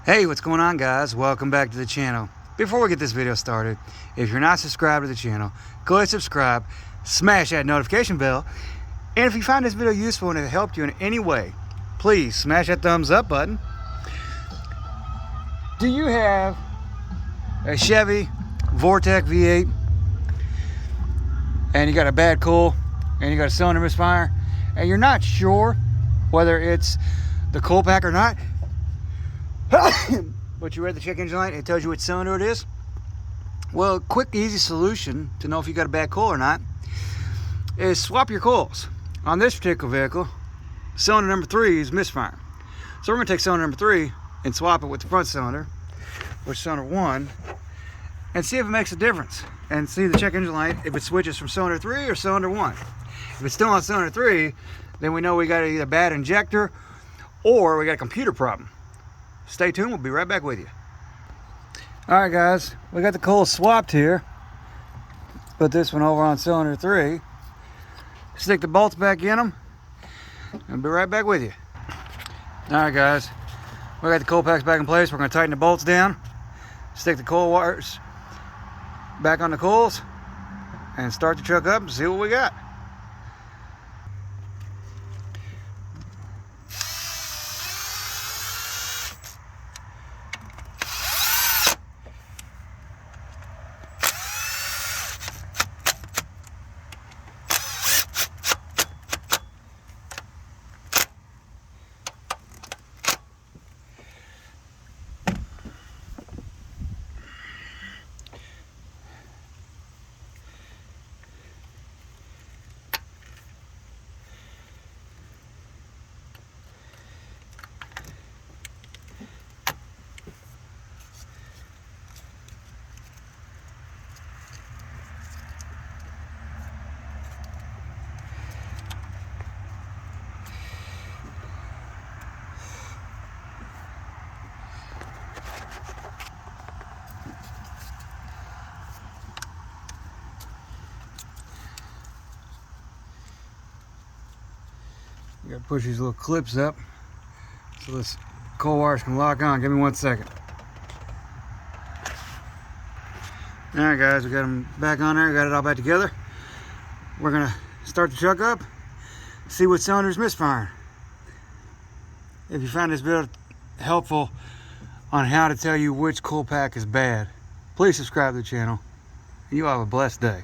Hey, what's going on, guys? Welcome back to the channel. Before we get this video started, if you're not subscribed to the channel, go ahead, subscribe, smash that notification bell, and if you find this video useful and it helped you in any way, please smash that thumbs up button. Do you have a Chevy Vortec V8 and you got a bad coil and you got a cylinder misfire and you're not sure whether it's the coil pack or not, but you read the check engine light, it tells you which cylinder it is? Well, a quick, easy solution to know if you got a bad coil or not is swap your coils. On this particular vehicle, cylinder number 3 is misfiring. So we're going to take cylinder number 3 and swap it with the front cylinder, which is cylinder 1, and see if it makes a difference. And see the check engine light if it switches from cylinder 3 or cylinder 1. If it's still on cylinder 3, then we know we got either a bad injector or we got a computer problem. Stay tuned, we'll be right back with you. Alright guys, we got the coil swapped here. Put this one over on cylinder 3. Stick the bolts back in them, and be right back with you. Alright guys, we got the coil packs back in place. We're going to tighten the bolts down, stick the coil wires back on the coils, and start the truck up and see what we got. You gotta push these little clips up so this coil wires can lock on. Give me 1 second. Alright guys, we got them back on there, got it all back together. We're gonna start the truck up, see what cylinder's misfiring. If you found this video helpful on how to tell you which coil pack is bad, please subscribe to the channel. You have a blessed day.